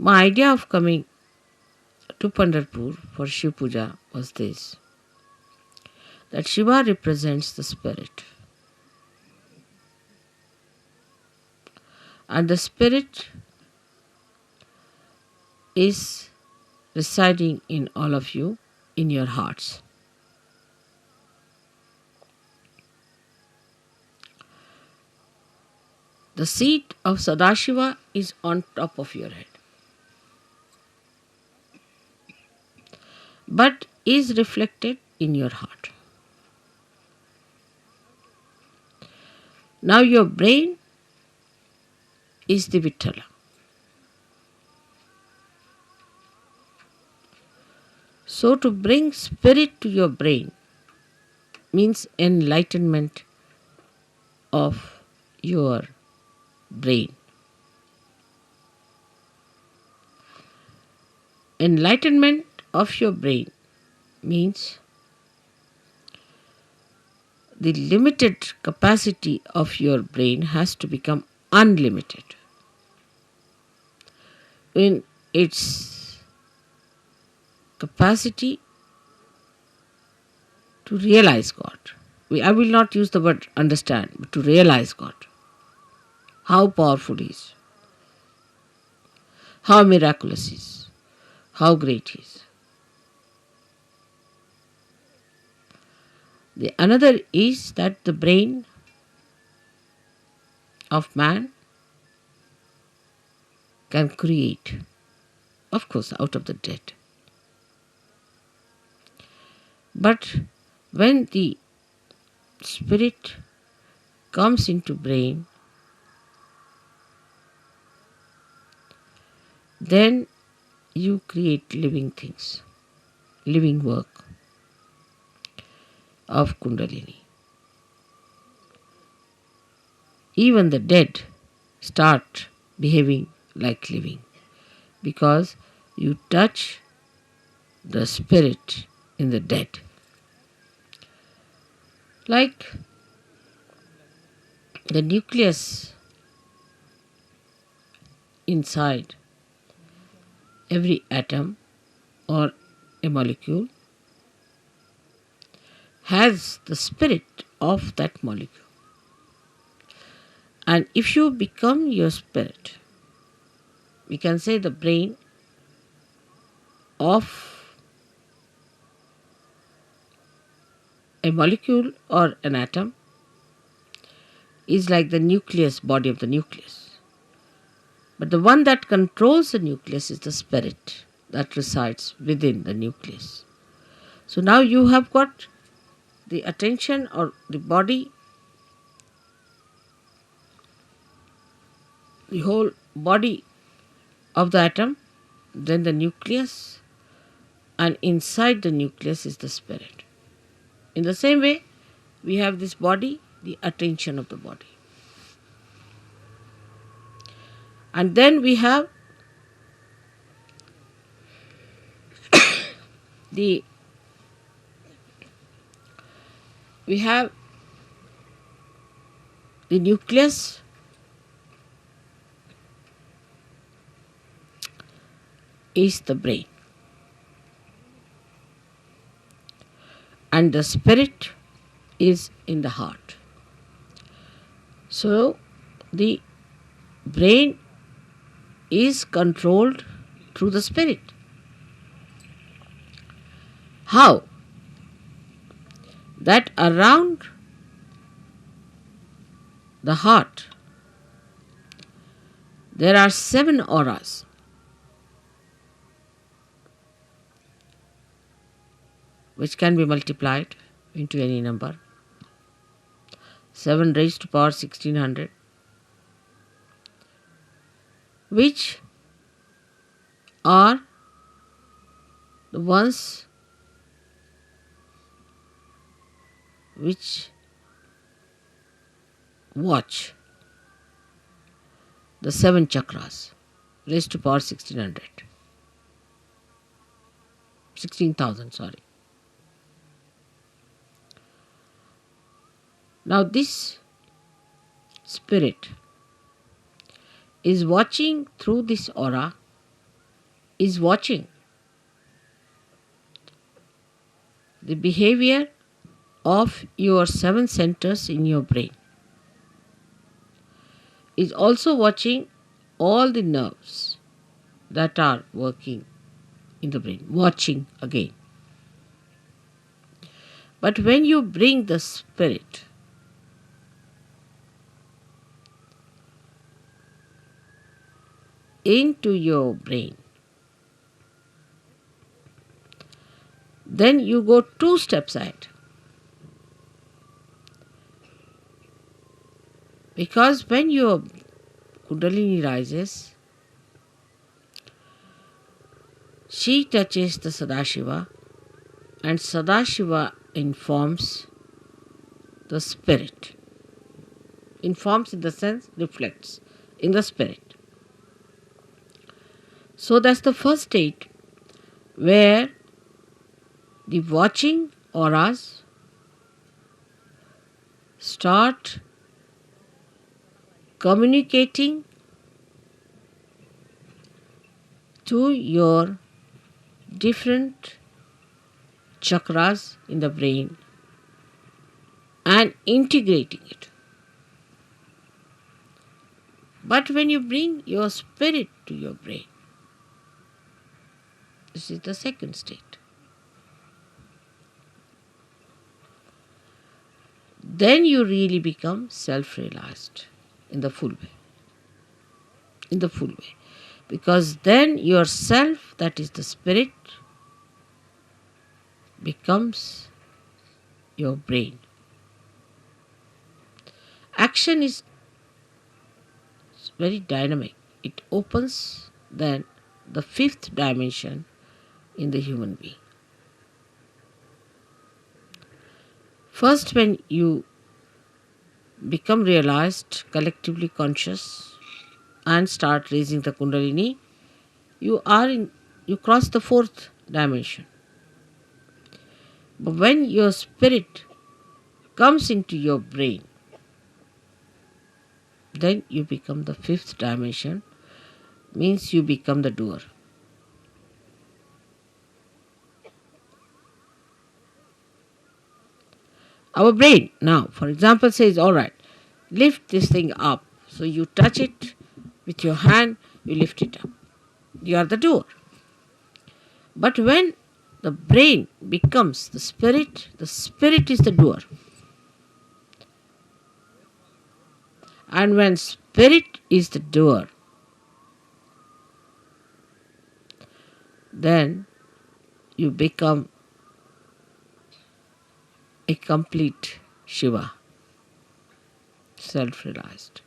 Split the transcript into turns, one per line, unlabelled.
My idea of coming to Pandapur for Shiv Puja was this, that Shiva represents the spirit. And the spirit is residing in all of you, in your hearts. The seat of Sadashiva is on top of your head, but is reflected in your heart. Now your brain is the Vittala. So to bring spirit to your brain means enlightenment of your brain. Enlightenment of your brain means the limited capacity of your brain has to become unlimited in its capacity to realize God. I will not use the word understand, but to realize God. How powerful He is, how miraculous He is, how great He is. The another is that the brain of man can create, of course, out of the dead. But when the spirit comes into brain, then you create living things, living work of Kundalini. Even the dead start behaving like living because you touch the spirit in the dead. Like the nucleus inside every atom or a molecule has the spirit of that molecule. And if you become your spirit, we can say the brain of a molecule or an atom is like the nucleus, body of the nucleus. But the one that controls the nucleus is the spirit that resides within the nucleus. So now you have got the attention or the body, the whole body of the atom, then the nucleus, and inside the nucleus is the spirit. In the same way, we have this body, the attention of the body. And then we have the nucleus is the brain. And the spirit is in the heart. So the brain is controlled through the spirit. How? That around the heart there are 7 auras. Which can be multiplied into any number. 7 raised to power 1600, which are the ones which watch the 7 chakras raised to power 1600. 16,000, sorry. Now this spirit is watching through this aura is watching the behavior of your seven centers in your brain, is also watching all the nerves that are working in the brain, watching again. But when you bring the spirit into your brain, then you go two steps ahead. Because when your Kundalini rises, she touches the Sadashiva, and Sadashiva informs the spirit. Informs in the sense reflects in the spirit. So that's the first state where the watching auras start communicating to your different chakras in the brain and integrating it. But when you bring your spirit to your brain, this is the second state. Then you really become self-realized in the full way. In the full way. Because then yourself, that is the spirit, becomes your brain. Action is very dynamic. It opens then the fifth dimension in the human being. First, when you become realized, collectively conscious, and start raising the Kundalini, you cross the fourth dimension. But when your spirit comes into your brain, then you become the fifth dimension, means you become the doer. Our brain now, for example, says, all right, lift this thing up. So you touch it with your hand, you lift it up. You are the doer. But when the brain becomes the spirit is the doer. And when spirit is the doer, then you become a complete Shiva, self-realized.